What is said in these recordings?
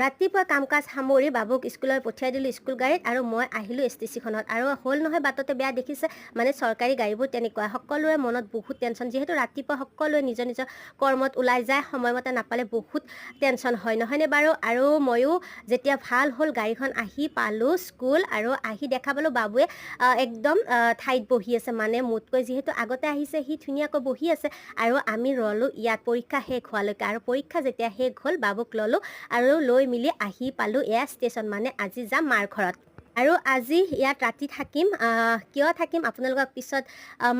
ৰাতিপুৱা কাম কাজ সামৰি বাবুক স্কুলত পঠিয়াই দিলোঁ স্কুল গাড়ীত আৰু মই আহিলোঁ ষ্টেচনখনত আৰু হ'ল নহয় বাটতে বেয়া দেখিছে মানে চৰকাৰী গাড়ীবোৰ তেনেকুৱা সকলোৰে মনত বহুত টেনশ্যন যিহেতু ৰাতিপুৱা সকলোৱে নিজৰ নিজৰ কৰ্মত ওলাই যায় সময়মতে নাপালে বহুত টেনশ্যন হয় নহয়নে বাৰু আৰু ময়ো যেতিয়া ভাল হ'ল গাড়ীখন আহি পালোঁ স্কুল আৰু আহি দেখা পালোঁ বাবুৱে একদম ঠাইত বহি আছে মানে মোতকৈ যিহেতু আগতে আহিছে সি ধুনীয়াকৈ বহি আছে আৰু আমি ৰ'লোঁ ইয়াত পৰীক্ষা শেষ হোৱালৈকে আৰু পৰীক্ষা যেতিয়া শেষ হ'ল বাবুক ল'লোঁ আৰু লৈ মিলি আহি পালোঁ এয়া ষ্টেচন মানে আজি যাম মাৰ ঘৰত আৰু আজি ইয়াত ৰাতি থাকিম কিয় থাকিম আপোনালোকক পিছত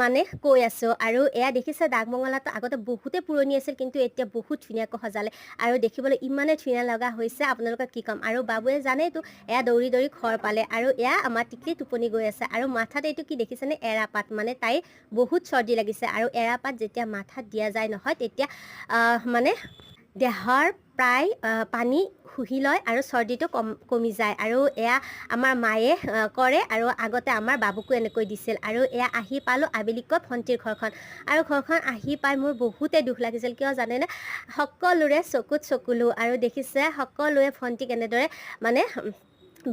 মানে কৈ আছোঁ আৰু এয়া দেখিছে ডাকমঙলাটো আগতে বহুতেই পুৰণি আছিল কিন্তু এতিয়া বহুত ধুনীয়াকৈ সজালে আৰু দেখিবলৈ ইমানেই ধুনীয়া লগা হৈছে আপোনালোকক কি ক'ম আৰু বাবুৱে জানেইতো এয়া দৌৰি দৌৰি ঘৰ পালে আৰু এয়া আমাৰ টিকলি টোপনি গৈ আছে আৰু মাথাত এইটো কি দেখিছেনে এৰাপাত মানে তাইৰ বহুত চৰ্দি লাগিছে আৰু এৰাপাত যেতিয়া মাথাত দিয়া যায় নহয় তেতিয়া মানে দেহৰ প্ৰায় পানী শুহি লয় আৰু চৰ্দিটো কমি যায় আৰু এয়া আমাৰ মায়ে কৰে আৰু আগতে আমাৰ বাবুকো এনেকৈ দিছিল আৰু এয়া আহি পালোঁ আবেলিকৈ ভণ্টিৰ ঘৰখন আৰু ঘৰখন আহি পাই মোৰ বহুতেই দুখ লাগিছিল কিয় জানেনে সকলোৰে চকুত চকুলো আৰু দেখিছে সকলোৱে ভণ্টিক এনেদৰে মানে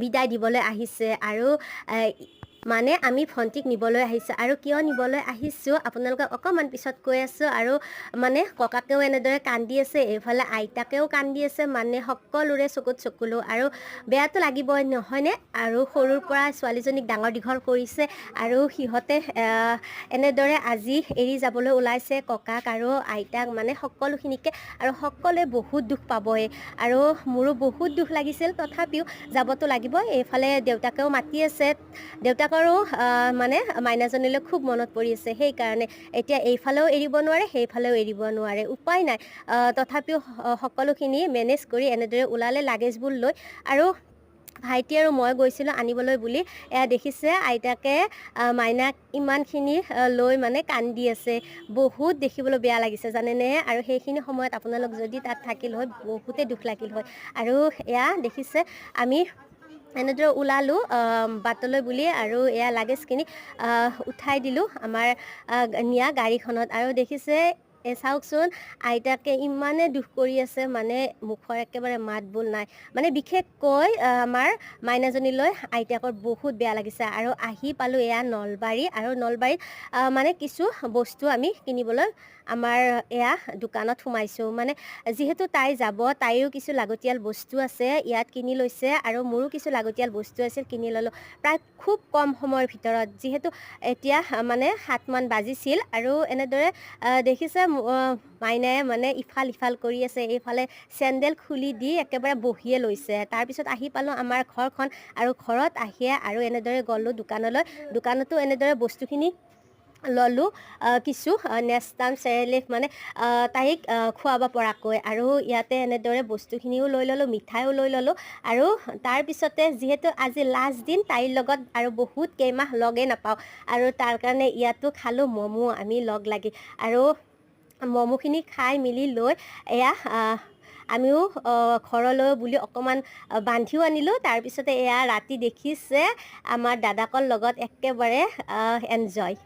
বিদায় দিবলৈ আহিছে আৰু মানে আমি ভণ্টিক নিবলৈ আহিছোঁ আৰু কিয় নিবলৈ আহিছোঁ আপোনালোকক অকণমান পিছত কৈ আছোঁ আৰু মানে ককাকেও এনেদৰে কান্দি আছে এইফালে আইতাকেও কান্দি আছে মানে সকলোৰে চকুত চকুলো আৰু বেয়াটো লাগিবই নহয়নে আৰু সৰুৰ পৰা ছোৱালীজনীক ডাঙৰ দীঘল কৰিছে আৰু সিহঁতে এনেদৰে আজি এৰি যাবলৈ ওলাইছে ককাক আৰু আইতাক মানে সকলোখিনিকে আৰু সকলোৱে বহুত দুখ পাবই আৰু মোৰো বহুত দুখ লাগিছিল তথাপিও যাবতো লাগিবই এইফালে দেউতাকেও মাতি আছে দেউতাকৰো মানে মাইনাজনীলৈ খুব মনত পৰি আছে সেইকাৰণে এতিয়া এইফালেও এৰিব নোৱাৰে সেইফালেও এৰিব নোৱাৰে উপায় নাই তথাপিও সকলোখিনি মেনেজ কৰি এনেদৰে ওলালে লাগেজবোৰ লৈ আৰু ভাইটি আৰু মই গৈছিলোঁ আনিবলৈ বুলি এয়া দেখিছে আইতাকে মাইনাক ইমানখিনি লৈ মানে কান্দি আছে বহুত দেখিবলৈ বেয়া লাগিছে জানেনে আৰু সেইখিনি সময়ত আপোনালোক যদি তাত থাকিল হয় বহুতেই দুখ লাগিল হয় আৰু এয়া দেখিছে আমি এনেদৰে ওলালোঁ বাটলৈ বুলি আৰু এয়া লাগেজখিনি উঠাই দিলোঁ আমাৰ নিয়া গাড়ীখনত আৰু দেখিছে চাওকচোন আইতাকে ইমানে দুখ কৰি আছে মানে মুখৰ একেবাৰে মাত বোল নাই মানে বিশেষকৈ আমাৰ মাইনাজনীলৈ আইতাকৰ বহুত বেয়া লাগিছে আৰু আহি পালোঁ এয়া নলবাৰী আৰু নলবাৰীত মানে কিছু বস্তু আমি কিনিবলৈ আমাৰ এয়া দোকানত সোমাইছোঁ মানে যিহেতু তাই যাব তাইৰো কিছু লাগতিয়াল বস্তু আছে ইয়াত কিনি লৈছে আৰু মোৰো কিছু লাগতিয়াল বস্তু আছিল কিনি ল'লোঁ প্ৰায় খুব কম সময়ৰ ভিতৰত যিহেতু এতিয়া মানে 7 মান বাজিছিল আৰু এনেদৰে দেখিছে মাইনাই মানে ইফাল সিফাল কৰি আছে এইফালে চেণ্ডেল খুলি দি একেবাৰে বহিয়ে লৈছে তাৰপিছত আহি পালোঁ আমাৰ ঘৰখন আৰু ঘৰত আহিয়ে আৰু এনেদৰে গ'লোঁ দোকানলৈ দোকানতো এনেদৰে বস্তুখিনি ল'লোঁ কিছু নেষ্টাম চেৰেলেক মানে তাইক খুৱাব পৰাকৈ আৰু ইয়াতে এনেদৰে বস্তুখিনিও লৈ ল'লোঁ মিঠাইও লৈ ল'লোঁ আৰু তাৰপিছতে যিহেতু আজি লাষ্ট দিন তাইৰ লগত আৰু বহুত কেইমাহ লগেই নাপাওঁ আৰু তাৰ কাৰণে ইয়াতো খালোঁ ম'ম' আমি লগ লাগি আৰু ম'ম'খিনি খাই মিলি লৈ এয়া আমিও ঘৰলৈ বুলি অকণমান বান্ধিও আনিলোঁ তাৰপিছতে এয়া ৰাতি দেখিছে আমাৰ দাদাকৰ লগত একেবাৰে এনজয়